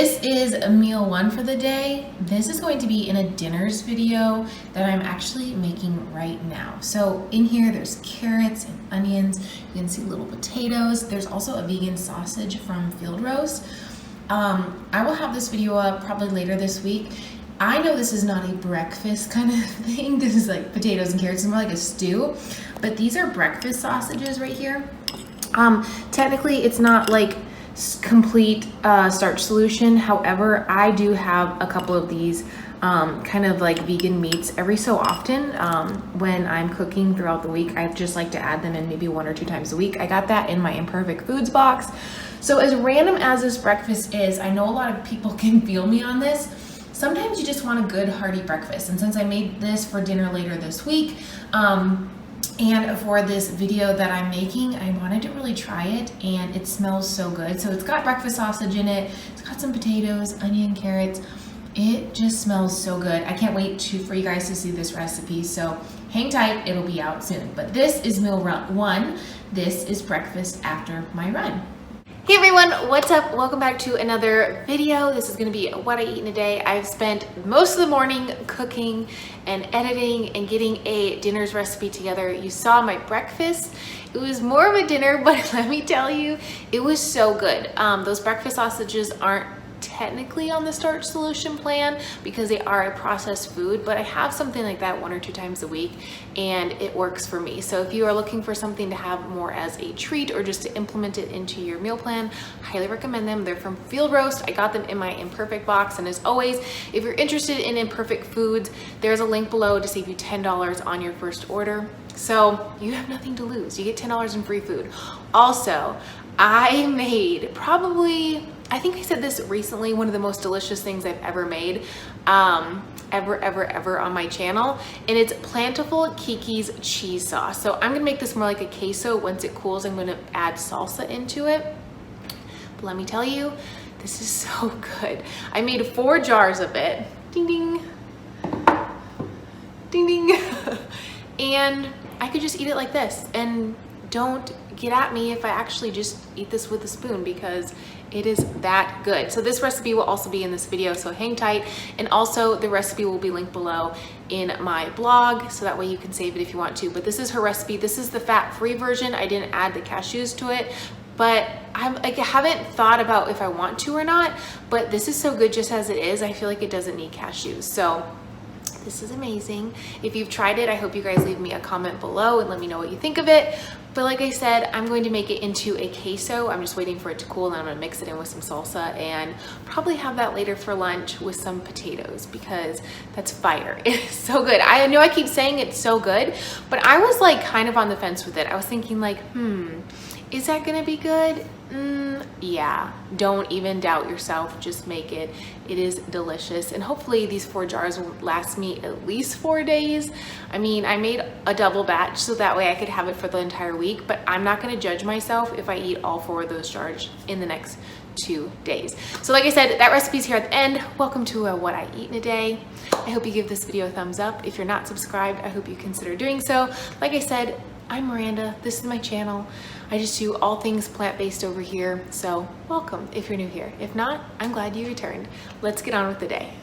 this is meal one for the day. This is going to be in a dinners video that I'm actually making right now. So in here, there's carrots and onions. You can see little potatoes. There's also a vegan sausage from Field Roast. I will have this video up probably later this week. I know this is not a breakfast kind of thing. This is like potatoes and carrots. It's more like a stew, but these are breakfast sausages right here. Technically it's not like complete starch solution. However, I do have a couple of these kind of like vegan meats every so often when I'm cooking throughout the week. I just like to add them in maybe 1 or 2 times a week. I got that in my Imperfect Foods box. So as random as this breakfast is, I know a lot of people can feel me on this. Sometimes you just want a good hearty breakfast. And since I made this for dinner later this week, and for this video that I'm making, I wanted to really try it, and it smells so good. So it's got breakfast sausage in it. It's got some potatoes, onion, carrots. It just smells so good. I can't wait for you guys to see this recipe. So hang tight, it'll be out soon. But this is meal one. This is breakfast after my run. Hey everyone, what's up? Welcome back to another video. This is gonna be what I eat in a day. I've spent most of the morning cooking and editing and getting a dinner's recipe together. You saw my breakfast. It was more of a dinner, but let me tell you, it was so good. Those breakfast sausages aren't technically on the starch solution plan because they are a processed food, but I have something like that 1 or 2 times a week and it works for me. So if you are looking for something to have more as a treat or just to implement it into your meal plan, highly recommend them. They're from Field Roast. I got them in my Imperfect box, and as always, if you're interested in Imperfect Foods, there's a link below to save you $10 on your first order. So you have nothing to lose. You get $10 in free food. Also, I made probably, I think I said this recently, one of the most delicious things I've ever made, ever on my channel, and it's Plentiful Kiki's cheese sauce. So I'm gonna make this more like a queso. Once it cools, I'm gonna add salsa into it. But let me tell you, this is so good. I made 4 jars of it. Ding, ding, ding, ding. And I could just eat it like this, and don't get at me if I actually just eat this with a spoon because it is that good. So this recipe will also be in this video, so hang tight. And also the recipe will be linked below in my blog, so that way you can save it if you want to. But this is her recipe. This is the fat-free version. I didn't add the cashews to it, but I haven't thought about if I want to or not, but this is so good just as it is. I feel like it doesn't need cashews. So this is amazing. If you've tried it, I hope you guys leave me a comment below and let me know what you think of it. But like I said, I'm going to make it into a queso. I'm just waiting for it to cool, and I'm gonna mix it in with some salsa and probably have that later for lunch with some potatoes because that's fire. It's so good. I know I keep saying it's so good, but I was like kind of on the fence with it. I was thinking like, is that gonna be good? Yeah, don't even doubt yourself, just make it. It is delicious, and hopefully these 4 jars will last me at least 4 days. I mean, I made a double batch so that way I could have it for the entire week, but I'm not gonna judge myself if I eat all 4 of those jars in the next 2 days. So like I said, that recipe's here at the end. Welcome to what I eat in a day. I hope you give this video a thumbs up. If you're not subscribed, I hope you consider doing so. Like I said, I'm Miranda, this is my channel. I just do all things plant-based over here, so welcome if you're new here. If not, I'm glad you returned. Let's get on with the day.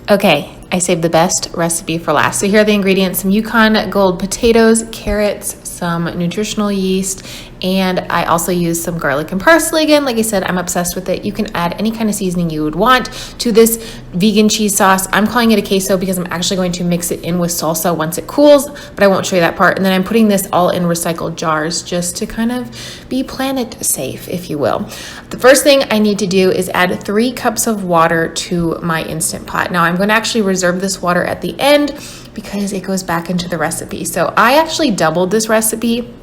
Okay, I saved the best recipe for last. So here are the ingredients: some Yukon Gold potatoes, carrots, some nutritional yeast, and I also used some garlic and parsley. Again, like I said, I'm obsessed with it. You can add any kind of seasoning you would want to this vegan cheese sauce. I'm calling it a queso because I'm actually going to mix it in with salsa once it cools, but I won't show you that part. And then I'm putting this all in recycled jars just to kind of be planet safe, if you will. The first thing I need to do is add 3 cups of water to my Instant Pot. Now I'm going to actually reserve this water at the end because it goes back into the recipe. So I actually doubled this recipe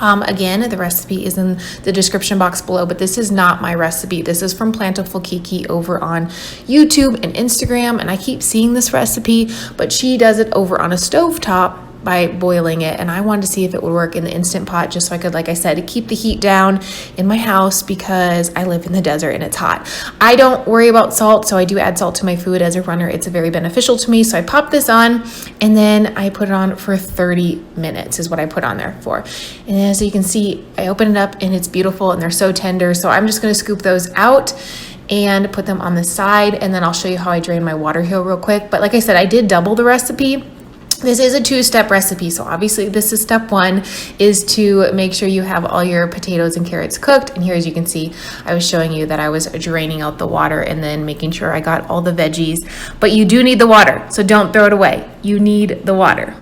Again, the recipe is in the description box below, but this is not my recipe. This is from Plantful Kiki over on YouTube and Instagram, and I keep seeing this recipe, but she does it over on a stovetop by boiling it, and I wanted to see if it would work in the Instant Pot just so I could, like I said, keep the heat down in my house because I live in the desert and it's hot. I don't worry about salt, so I do add salt to my food as a runner. It's very beneficial to me. So I pop this on and then I put it on for 30 minutes is what I put on there for. And as you can see, I open it up and it's beautiful and they're so tender. So I'm just going to scoop those out and put them on the side, and then I'll show you how I drain my water here real quick. But like I said, I did double the recipe. This is a 2-step recipe, so obviously this is step 1, is to make sure you have all your potatoes and carrots cooked. And here, as you can see, I was showing you that I was draining out the water and then making sure I got all the veggies. But you do need the water, so don't throw it away. You need the water.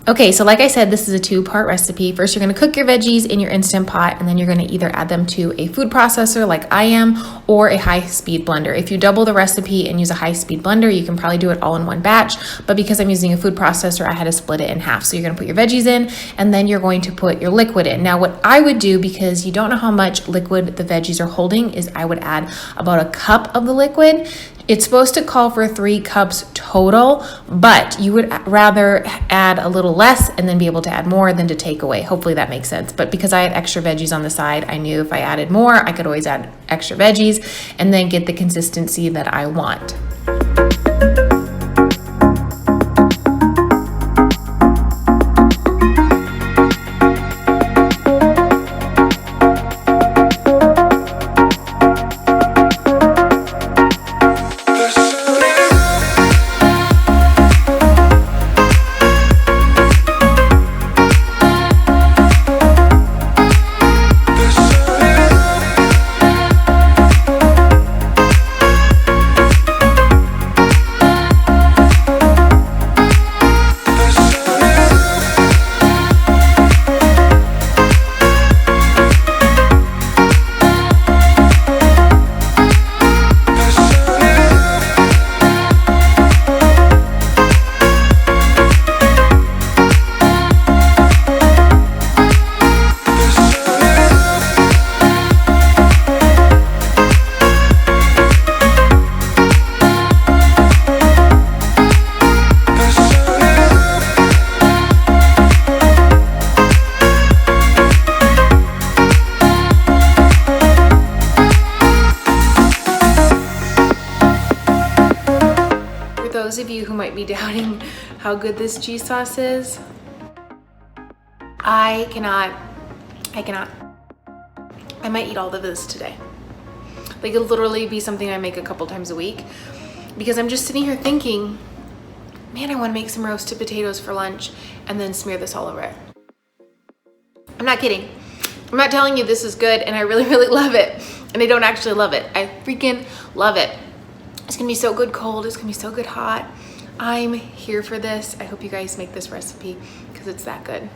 Okay, so like I said, this is a 2-part recipe. First, you're gonna cook your veggies in your Instant Pot, and then you're gonna either add them to a food processor like I am, or a high-speed blender. If you double the recipe and use a high-speed blender, you can probably do it all in one batch, but because I'm using a food processor, I had to split it in half. So you're gonna put your veggies in, and then you're going to put your liquid in. Now, what I would do, because you don't know how much liquid the veggies are holding, is I would add about a cup of the liquid. It's supposed to call for 3 cups total, but you would rather add a little less and then be able to add more than to take away. Hopefully that makes sense. But because I had extra veggies on the side, I knew if I added more, I could always add extra veggies and then get the consistency that I want. Those of you who might be doubting how good this cheese sauce is, I cannot. I might eat all of this today. Like, it'll literally be something I make a couple times a week, because I'm just sitting here thinking, man, I want to make some roasted potatoes for lunch and then smear this all over it. I'm not kidding. I'm not telling you this is good and I really, really love it. And I don't actually love it. I freaking love it. It's gonna be so good cold, it's gonna be so good hot. I'm here for this. I hope you guys make this recipe because it's that good.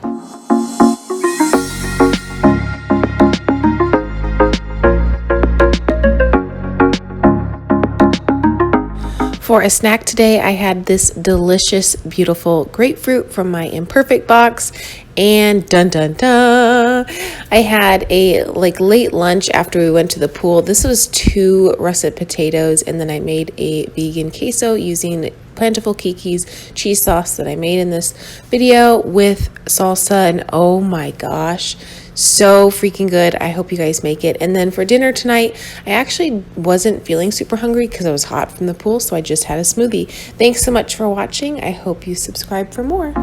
For a snack today, I had this delicious, beautiful grapefruit from my Imperfect box, and dun dun dun, I had a late lunch after we went to the pool. This was 2 russet potatoes, and then I made a vegan queso using Plantful Kiki's cheese sauce that I made in this video with salsa, and oh my gosh, so freaking good. I hope you guys make it. And then for dinner tonight, I actually wasn't feeling super hungry because I was hot from the pool, so I just had a smoothie. Thanks so much for watching. I hope you subscribe for more.